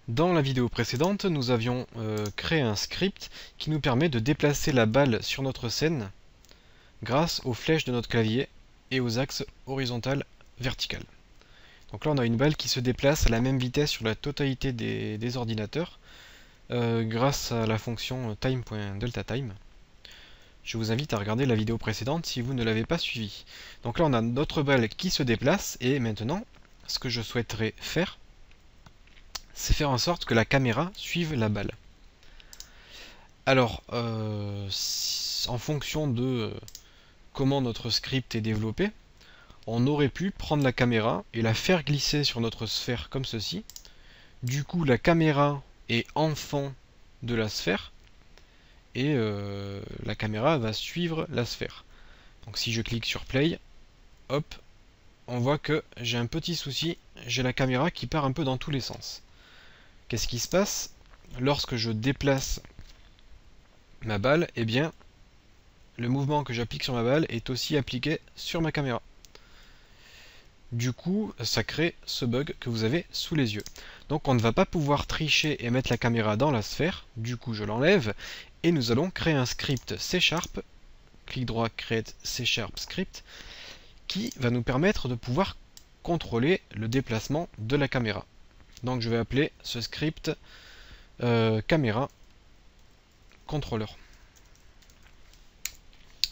Dans la vidéo précédente, nous avions créé un script qui nous permet de déplacer la balle sur notre scène grâce aux flèches de notre clavier et aux axes horizontal vertical. Donc là on a une balle qui se déplace à la même vitesse sur la totalité des ordinateurs grâce à la fonction time.deltaTime. Je vous invite à regarder la vidéo précédente si vous ne l'avez pas suivie. Donc là on a notre balle qui se déplace et maintenant ce que je souhaiterais faire, c'est faire en sorte que la caméra suive la balle. Alors, en fonction de comment notre script est développé, on aurait pu prendre la caméra et la faire glisser sur notre sphère comme ceci. Du coup, la caméra est enfant de la sphère et la caméra va suivre la sphère. Donc si je clique sur Play, hop, on voit que j'ai un petit souci, j'ai la caméra qui part un peu dans tous les sens. Qu'est-ce qui se passe lorsque je déplace ma balle? Eh bien, le mouvement que j'applique sur ma balle est aussi appliqué sur ma caméra. Du coup, ça crée ce bug que vous avez sous les yeux. Donc on ne va pas pouvoir tricher et mettre la caméra dans la sphère. Du coup, je l'enlève et nous allons créer un script C#, clic droit, Create C# script, qui va nous permettre de pouvoir contrôler le déplacement de la caméra. Donc je vais appeler ce script caméra controller.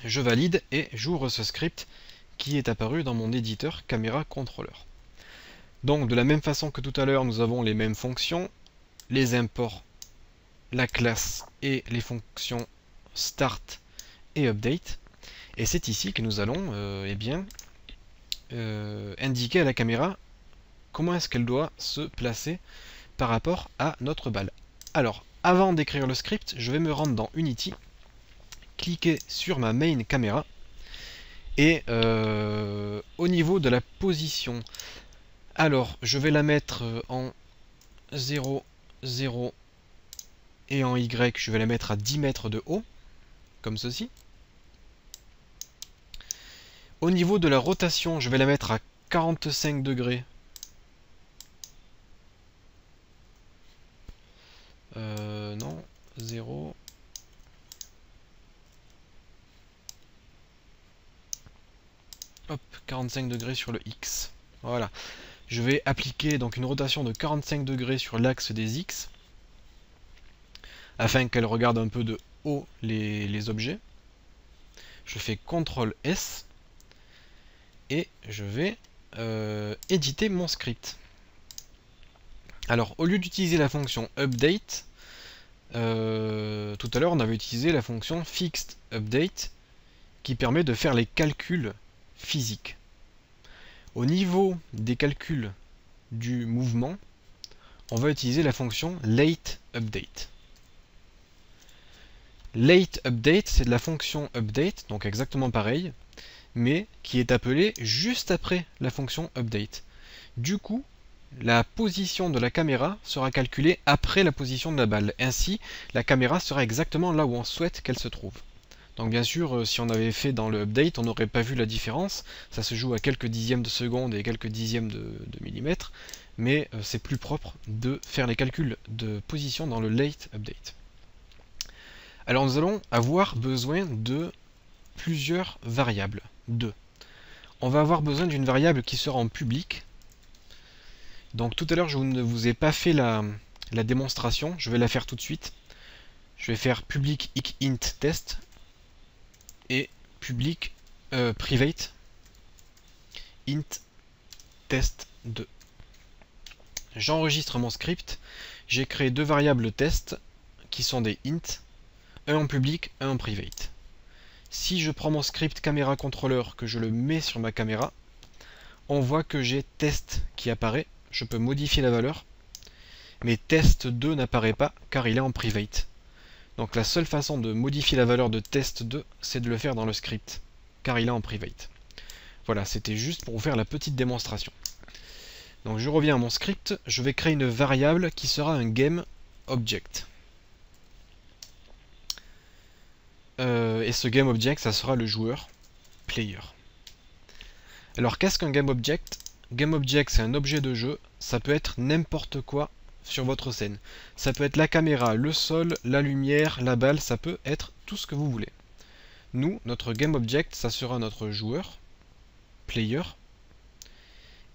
Je valide et j'ouvre ce script qui est apparu dans mon éditeur caméra controller. Donc de la même façon que tout à l'heure, nous avons les mêmes fonctions, les imports, la classe et les fonctions start et update. Et c'est ici que nous allons indiquer à la caméra comment est-ce qu'elle doit se placer par rapport à notre balle. Alors, avant d'écrire le script, je vais me rendre dans Unity, cliquer sur ma main caméra, et au niveau de la position, alors je vais la mettre en 0, 0, et en Y, je vais la mettre à 10 mètres de haut, comme ceci. Au niveau de la rotation, je vais la mettre à 45 degrés. Non, 0. Hop, 45 degrés sur le X. Voilà. Je vais appliquer donc une rotation de 45 degrés sur l'axe des X, afin qu'elle regarde un peu de haut les objets. Je fais CTRL S, et je vais éditer mon script. Alors, au lieu d'utiliser la fonction update, tout à l'heure on avait utilisé la fonction fixed update qui permet de faire les calculs physiques. Au niveau des calculs du mouvement, on va utiliser la fonction late update. Late update, c'est de la fonction update, donc exactement pareil, mais qui est appelée juste après la fonction update. Du coup, la position de la caméra sera calculée après la position de la balle. Ainsi, la caméra sera exactement là où on souhaite qu'elle se trouve. Donc bien sûr, si on avait fait dans le update, on n'aurait pas vu la différence. Ça se joue à quelques dixièmes de seconde et quelques dixièmes de millimètre. Mais c'est plus propre de faire les calculs de position dans le late update. Alors nous allons avoir besoin de plusieurs variables. Deux. On va avoir besoin d'une variable qui sera en public. Donc tout à l'heure je ne vous ai pas fait la démonstration, je vais la faire tout de suite. Je vais faire public int test et public private int test2. J'enregistre mon script, j'ai créé deux variables test qui sont des int, un en public, un en private. Si je prends mon script caméra controller, que je le mets sur ma caméra, on voit que j'ai test qui apparaît. Je peux modifier la valeur, mais test2 n'apparaît pas car il est en private. Donc la seule façon de modifier la valeur de test2, c'est de le faire dans le script, car il est en private. Voilà, c'était juste pour vous faire la petite démonstration. Donc je reviens à mon script, je vais créer une variable qui sera un GameObject. Et ce GameObject, ça sera le joueur player. Alors qu'est-ce qu'un GameObject? GameObject, c'est un objet de jeu, ça peut être n'importe quoi sur votre scène. Ça peut être la caméra, le sol, la lumière, la balle, ça peut être tout ce que vous voulez. Nous, notre GameObject, ça sera notre joueur, player,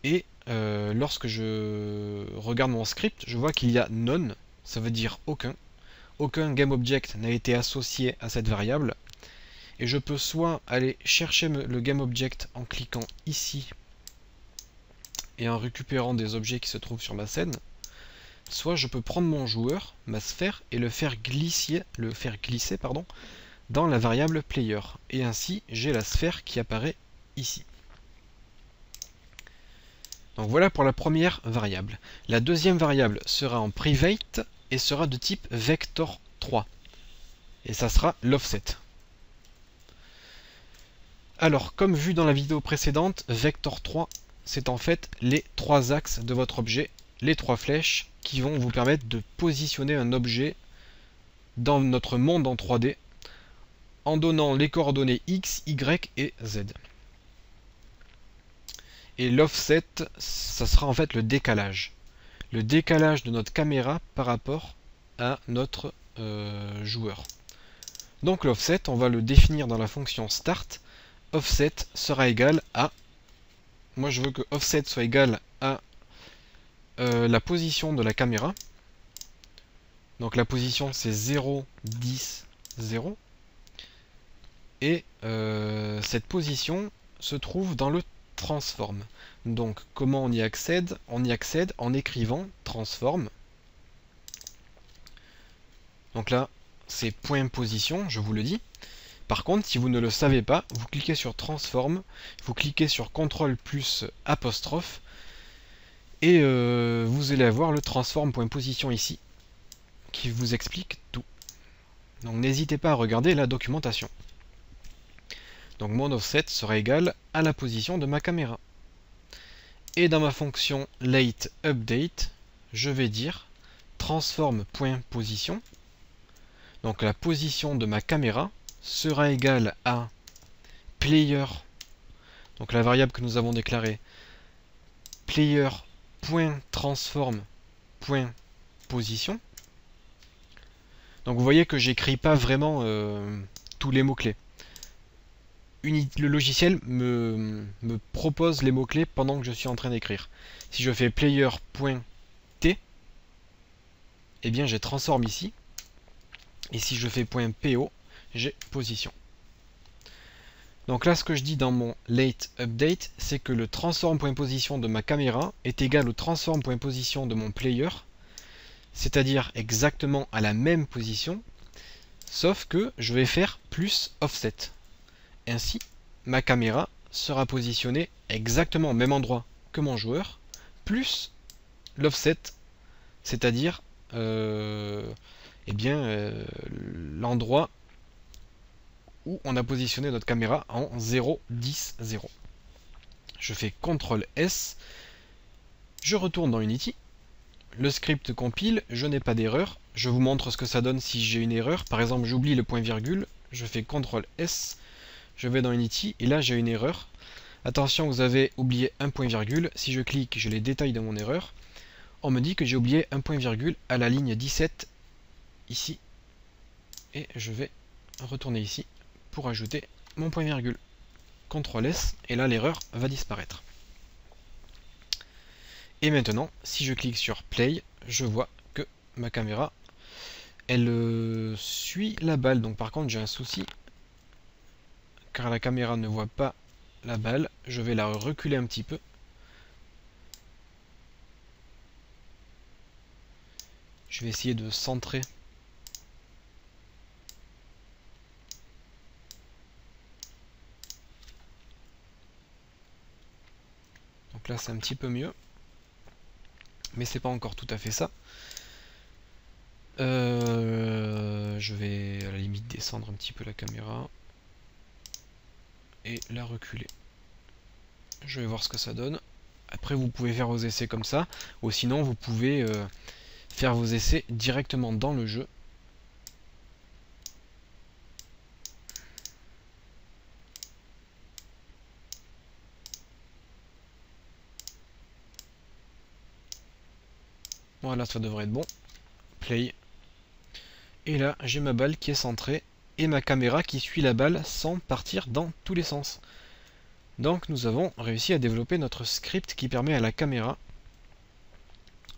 et lorsque je regarde mon script, je vois qu'il y a none, ça veut dire aucun. Aucun GameObject n'a été associé à cette variable. Et je peux soit aller chercher le GameObject en cliquant ici et en récupérant des objets qui se trouvent sur ma scène, soit je peux prendre mon joueur, ma sphère, et le faire glisser dans la variable player. Et ainsi, j'ai la sphère qui apparaît ici. Donc voilà pour la première variable. La deuxième variable sera en private et sera de type vector3. Et ça sera l'offset. Alors, comme vu dans la vidéo précédente, vector3, c'est en fait les trois axes de votre objet, les trois flèches qui vont vous permettre de positionner un objet dans notre monde en 3D en donnant les coordonnées X, Y et Z. Et l'offset, ça sera en fait le décalage. Le décalage de notre caméra par rapport à notre joueur. Donc l'offset, on va le définir dans la fonction start. Offset sera égal à... Moi je veux que offset soit égal à la position de la caméra. Donc la position c'est 0, 10, 0. Et cette position se trouve dans le transform. Donc comment on y accède? On y accède en écrivant transform. Donc là c'est point position, je vous le dis. Par contre, si vous ne le savez pas, vous cliquez sur transform, vous cliquez sur CTRL plus apostrophe, et vous allez avoir le transform.position ici, qui vous explique tout. Donc n'hésitez pas à regarder la documentation. Donc mon offset sera égal à la position de ma caméra. Et dans ma fonction lateUpdate, je vais dire transform.position. Donc la position de ma caméra sera égale à player, donc la variable que nous avons déclarée, player.transform.position. Donc vous voyez que j'écris pas vraiment tous les mots-clés. Le logiciel me propose les mots-clés pendant que je suis en train d'écrire. Si je fais player.t, eh bien j'ai transform ici. Et si je fais .po, j'ai position. Donc là, ce que je dis dans mon late update, c'est que le transform.position de ma caméra est égal au transform.position de mon player, c'est-à-dire exactement à la même position, sauf que je vais faire plus offset. Ainsi, ma caméra sera positionnée exactement au même endroit que mon joueur, plus l'offset, c'est-à-dire l'endroit où on a positionné notre caméra en 0, 10, 0. Je fais CTRL S, je retourne dans Unity, le script compile, je n'ai pas d'erreur, je vous montre ce que ça donne si j'ai une erreur, par exemple j'oublie le point virgule, je fais CTRL S, je vais dans Unity, et là j'ai une erreur. Attention, vous avez oublié un point virgule, si je clique, je les détaille dans mon erreur, on me dit que j'ai oublié un point virgule à la ligne 17, ici, et je vais retourner ici, pour ajouter mon point virgule. CTRL S, et là l'erreur va disparaître. Et maintenant, si je clique sur Play, je vois que ma caméra, elle suit la balle. Donc par contre, j'ai un souci, car la caméra ne voit pas la balle. Je vais la reculer un petit peu. Je vais essayer de centrer. Donc là, c'est un petit peu mieux. Mais c'est pas encore tout à fait ça. Je vais à la limite descendre un petit peu la caméra. Et la reculer. Je vais voir ce que ça donne. Après, vous pouvez faire vos essais comme ça. Ou sinon, vous pouvez faire vos essais directement dans le jeu. Voilà, ça devrait être bon. Play. Et là, j'ai ma balle qui est centrée et ma caméra qui suit la balle sans partir dans tous les sens. Donc nous avons réussi à développer notre script qui permet à la caméra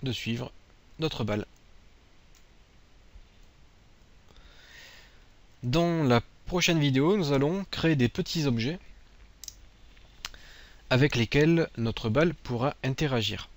de suivre notre balle. Dans la prochaine vidéo, nous allons créer des petits objets avec lesquels notre balle pourra interagir.